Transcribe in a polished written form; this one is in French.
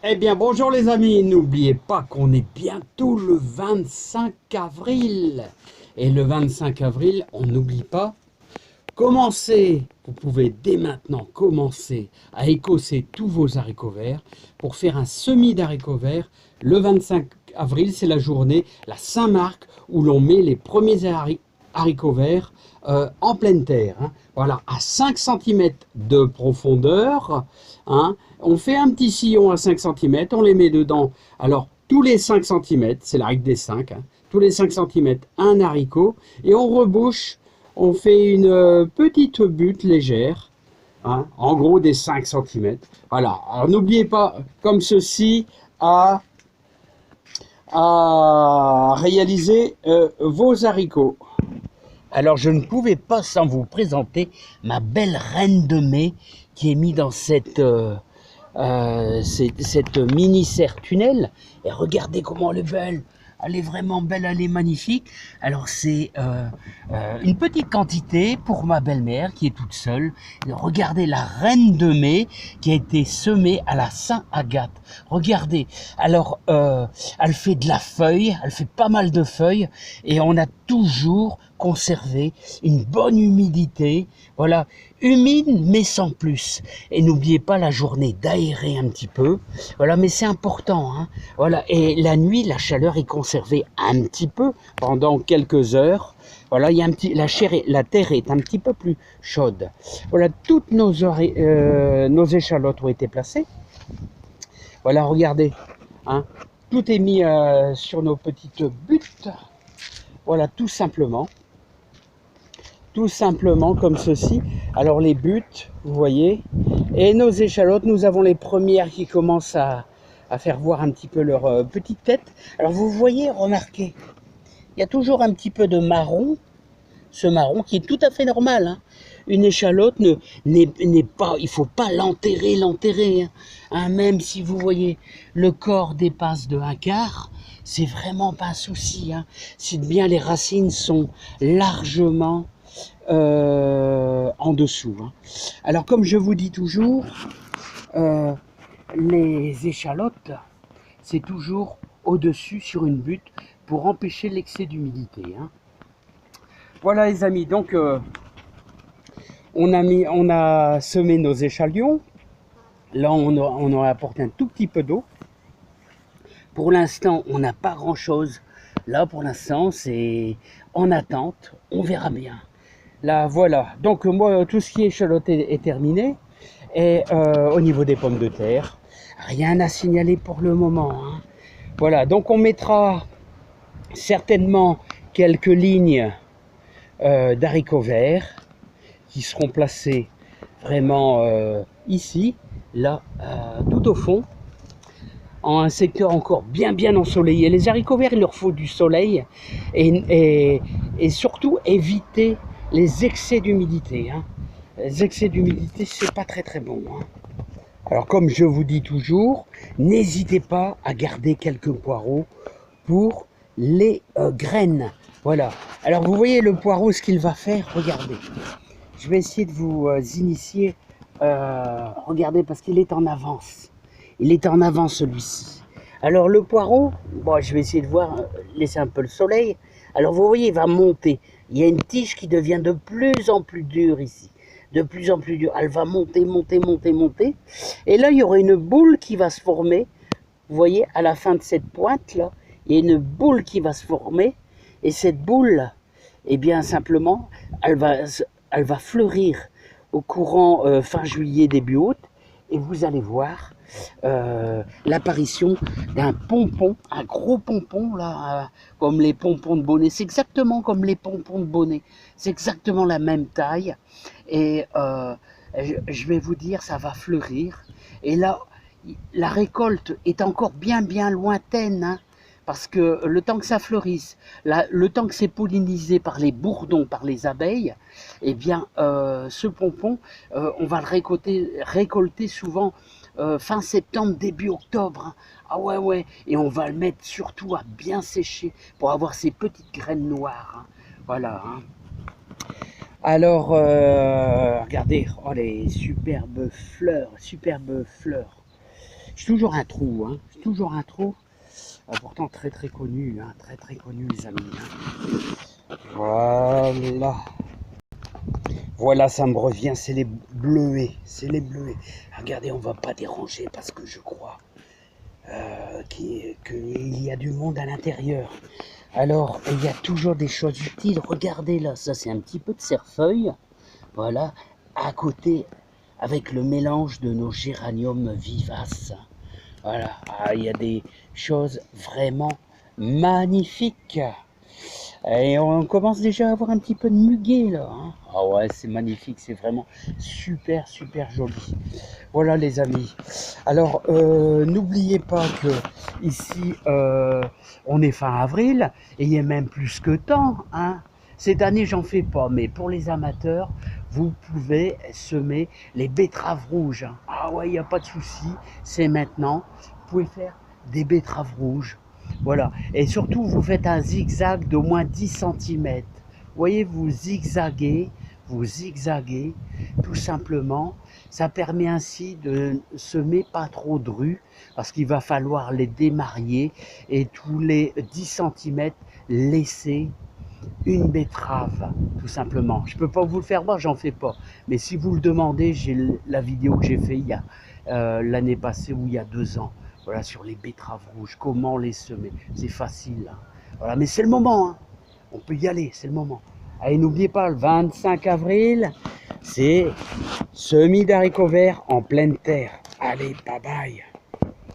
Eh bien, bonjour les amis, n'oubliez pas qu'on est bientôt le 25 avril. Et le 25 avril, on n'oublie pas, commencez, vous pouvez dès maintenant commencer à écosser tous vos haricots verts pour faire un semis d'haricots verts. Le 25 avril, c'est la journée, la Saint-Marc, où l'on met les premiers haricots verts en pleine terre. Hein. Voilà, à 5 cm de profondeur. Hein. On fait un petit sillon à 5 cm, on les met dedans. Alors, tous les 5 cm, c'est la règle des 5, hein, tous les 5 cm, un haricot, et on rebouche, on fait une petite butte légère, hein, en gros des 5 cm. Voilà, alors n'oubliez pas, comme ceci, à réaliser vos haricots. Alors je ne pouvais pas sans vous présenter ma belle reine de mai qui est mise dans cette mini serre tunnel. Et regardez comment elle est belle. Elle est vraiment belle, elle est magnifique. Alors c'est une petite quantité pour ma belle-mère qui est toute seule. Et regardez la reine de mai qui a été semée à la Saint-Agathe. Regardez, alors elle fait de la feuille, elle fait pas mal de feuilles et on a toujours conservé une bonne humidité. Voilà, humide mais sans plus. Et n'oubliez pas la journée d'aérer un petit peu. Voilà, mais c'est important. Hein. Voilà, et la nuit, la chaleur est conservée un petit peu pendant quelques heures. Voilà, il y a la terre est un petit peu plus chaude. Voilà, toutes nos échalotes ont été placées. Voilà, regardez. Hein, tout est mis sur nos petites buttes. Voilà, tout simplement comme ceci. Alors les buttes, vous voyez, et nos échalotes, nous avons les premières qui commencent à faire voir un petit peu leur petite tête. Alors vous voyez, remarquez, il y a toujours un petit peu de marron, ce marron qui est tout à fait normal. Hein. Une échalote n'est pas, il faut pas l'enterrer. Hein. Hein, même si vous voyez le corps dépasse de 1/4, c'est vraiment pas un souci. Hein. C'est bien, les racines sont largement en dessous. Hein. Alors comme je vous dis toujours, les échalotes, c'est toujours au-dessus sur une butte pour empêcher l'excès d'humidité. Hein. Voilà les amis, donc on a semé nos échalions. Là on a apporté un tout petit peu d'eau. Pour l'instant on n'a pas grand chose. Là pour l'instant c'est en attente, on verra bien. Là, voilà. Donc, moi, tout ce qui est échalote est terminé. Et au niveau des pommes de terre, rien à signaler pour le moment. Hein. Voilà. Donc, on mettra certainement quelques lignes d'haricots verts qui seront placées vraiment ici, là, tout au fond, en un secteur encore bien ensoleillé. Les haricots verts, il leur faut du soleil et surtout éviter les excès d'humidité. Hein. Les excès d'humidité, c'est pas très bon. Hein. Alors comme je vous dis toujours, n'hésitez pas à garder quelques poireaux pour les graines. Voilà. Alors vous voyez le poireau, ce qu'il va faire, regardez. Je vais essayer de vous initier. Regardez, parce qu'il est en avance. Il est en avance celui-ci. Alors le poireau, bon, je vais essayer de voir, laisser un peu le soleil. Alors vous voyez, il va monter. Il y a une tige qui devient de plus en plus dure ici. De plus en plus dure. Elle va monter. Et là, il y aura une boule qui va se former. Vous voyez, à la fin de cette pointe-là, il y a une boule qui va se former. Et cette boule, eh bien, simplement, elle va fleurir au courant fin juillet, début août. Et vous allez voir l'apparition d'un pompon, un gros pompon, là, comme les pompons de bonnet. C'est exactement comme les pompons de bonnet. C'est exactement la même taille. Et je vais vous dire, ça va fleurir. Et là, la récolte est encore bien lointaine. Hein, parce que le temps que ça fleurisse, le temps que c'est pollinisé par les bourdons, par les abeilles, eh bien, ce pompon, on va le récolter souvent fin septembre, début octobre. Hein. Ah ouais, et on va le mettre surtout à bien sécher pour avoir ces petites graines noires. Hein. Voilà. Hein. Alors, regardez, oh, les superbes fleurs. C'est toujours un trou, hein. C'est toujours un trou. Pourtant très très connu, hein. Très très connu les amis. Hein. Voilà. Voilà, ça me revient, c'est les bleuets. C'est les bleuets. Regardez, on va pas déranger parce que je crois qu'il y a du monde à l'intérieur. Alors, il y a toujours des choses utiles. Regardez là, ça c'est un petit peu de cerfeuil. Voilà, à côté, avec le mélange de nos géraniums vivaces. Voilà, il y a des choses vraiment magnifiques. Et on commence déjà à avoir un petit peu de muguet là. Hein. Ah ouais, c'est magnifique, c'est vraiment super, super joli. Voilà les amis. Alors, n'oubliez pas que ici, on est fin avril et il y a même plus que temps. Hein. Cette année, j'en fais pas, mais pour les amateurs, vous pouvez semer les betteraves rouges. Ah ouais, il n'y a pas de souci, c'est maintenant. Vous pouvez faire des betteraves rouges. Voilà. Et surtout, vous faites un zigzag d'au moins 10 cm. Vous voyez, vous zigzaguez, tout simplement. Ça permet ainsi de semer pas trop de rues, parce qu'il va falloir les démarier et tous les 10 cm laisser une betterave, tout simplement. Je ne peux pas vous le faire voir, j'en fais pas. Mais si vous le demandez, j'ai la vidéo que j'ai fait il y a l'année passée ou il y a 2 ans. Voilà, sur les betteraves rouges, comment les semer. C'est facile. Hein. Voilà, mais c'est le moment. Hein. On peut y aller, c'est le moment. Allez, n'oubliez pas, le 25 avril, c'est semis d'haricots verts en pleine terre. Allez, bye bye.